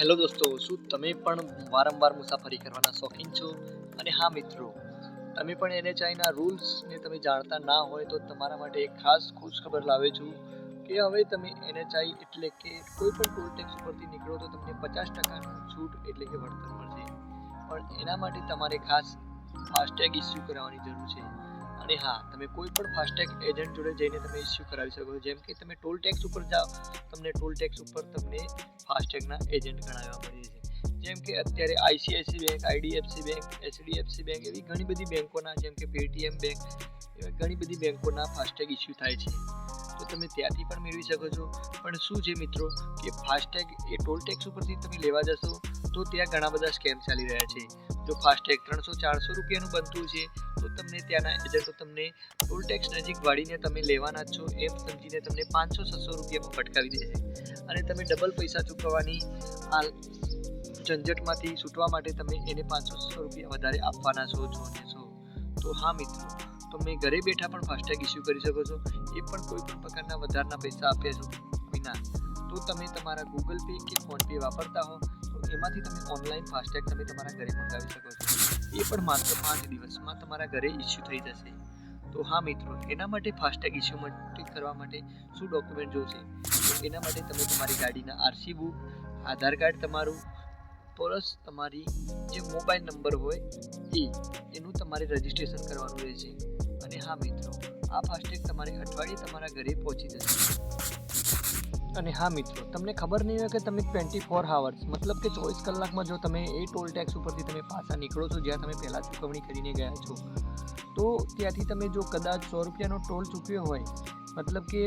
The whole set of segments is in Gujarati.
હેલો દોસ્તો, શું તમે પણ વારંવાર મુસાફરી કરવાના શોખીન છો? અને હા મિત્રો, તમે પણ NHIના રૂલ્સને તમે જાણતા ના હોય તો તમારા માટે એક ખાસ ખુશખબર લાવે છું કે હવે તમે NHI એટલે કે કોઈ પણ ટોલ ટેક્સ ઉપરથી નીકળો તો તમને 50% છૂટ એટલે કે વળતર મળશે. પણ એના માટે તમારે ખાસ ફાસ્ટેગ ઇસ્યુ કરાવવાની જરૂર છે. અને હા, તમે કોઈ પણ ફાસ્ટેગ એજન્ટ જોડે જઈને તમે ઇસ્યુ કરાવી શકો છો. જેમ કે તમે ટોલ ટેક્સ ઉપર જાઓ, તમને ટોલ ટેક્સ ઉપર તમને ફાસ્ટેગના એજન્ટ ગણાવવા મળે છે. જેમ કે અત્યારે ICICI bank, IDFC bank, HDFC bank એવી ઘણી બધી બેંકોના, જેમ કે પેટીએમ બેંક, એવી ઘણી બધી બેંકોના ફાસ્ટેગ ઇસ્યુ થાય છે. તો તમે ત્યાંથી પણ મેળવી શકો છો. પણ શું છે મિત્રો કે ફાસ્ટેગ એ ટોલ ટેક્સ ઉપરથી તમે લેવા જશો તો ત્યાં ઘણા બધા સ્કેમ ચાલી રહ્યા છે. જો ફાસ્ટેગ 300-400 રૂપિયાનું બનતું છે તો તમને ત્યાંના એજન્ટો તમને ટોલ ટેક્સ નજીક વાળીને તમે લેવાના જ છો એમ સમજીને તમને 500-600 રૂપિયામાં ભટકાવી દે છે. અને તમે ડબલ પૈસા ચૂકવવાની આ ઝંઝટમાંથી છૂટવા માટે તમે એને 500-600 રૂપિયા વધારે આપવાના છો. તો હા મિત્રો, તમે ઘરે બેઠા પણ ફાસ્ટેગ ઇસ્યુ કરી શકો છો. એ પણ કોઈ પણ પ્રકારના વધારના પૈસા આપ્યા વિના. તો તમે તમારા ગૂગલ પે કે ફોન પે વાપરતા હો તો એમાંથી તમે ઓનલાઈન ફાસ્ટેગ તમે તમારા ઘરે મંગાવી શકો છો. એ પણ માત્ર 5 દિવસમાં તમારા ઘરે ઇસ્યુ થઈ જશે. તો હા મિત્રો, એના માટે ફાસ્ટેગ ઇસ્યુ કરવા માટે શું ડોક્યુમેન્ટ જોઈશે? તો એના માટે તમે તમારી ગાડીના RC બુક, આધાર કાર્ડ તમારું, પ્લસ તમારી જે મોબાઈલ નંબર હોય એનું તમારે રજિસ્ટ્રેશન કરવાનું રહેશે. અને હા મિત્રો, આ ફાસ્ટેગ તમારે અઠવાડિયે તમારા ઘરે પહોંચી જશે. અને હા મિત્રો, તમને ખબર નહીં હોય કે તમે 24 hours મતલબ કે 24 કલાકમાં જો તમે એ ટોલ ટેક્સ ઉપરથી તમે પાછા નીકળો છો જ્યાં તમે પહેલાં ચૂકવણી કરીને ગયા છો, તો ત્યાંથી તમે જો કદાચ 100 રૂપિયાનો ટોલ ચૂક્યો હોય, મતલબ કે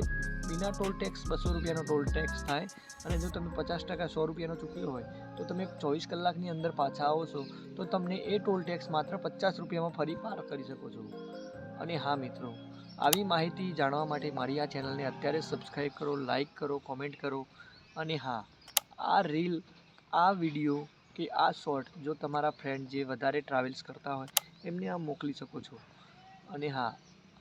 બિના ટોલ ટેક્સ 200 રૂપિયાનો ટોલ ટેક્સ થાય, અને જો તમે 50% 100 રૂપિયાનો ચૂક્યો હોય તો તમે 24 કલાકની અંદર પાછા આવો છો તો તમને એ ટોલ ટેક્સ માત્ર 50 રૂપિયામાં ફરી પાર કરી શકો છો. અને હા મિત્રો, આવી માહિતી જાણવા માટે મારી આ ચેનલને અત્યારે સબસ્ક્રાઈબ કરો, લાઈક કરો, કોમેન્ટ કરો. અને હા, આ રીલ, આ વિડીયો કે આ શોર્ટ જો તમારા ફ્રેન્ડ જે વધારે ટ્રાવેલ્સ કરતા હોય એમને આ મોકલી શકો છો. અને હા,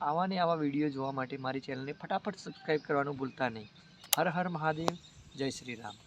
આવા ને આવા વિડીયો જોવા માટે મારી ચેનલને ફટાફટ સબસ્ક્રાઈબ કરવાનું ભૂલતા નહીં. હર હર મહાદેવ, જય શ્રી રામ.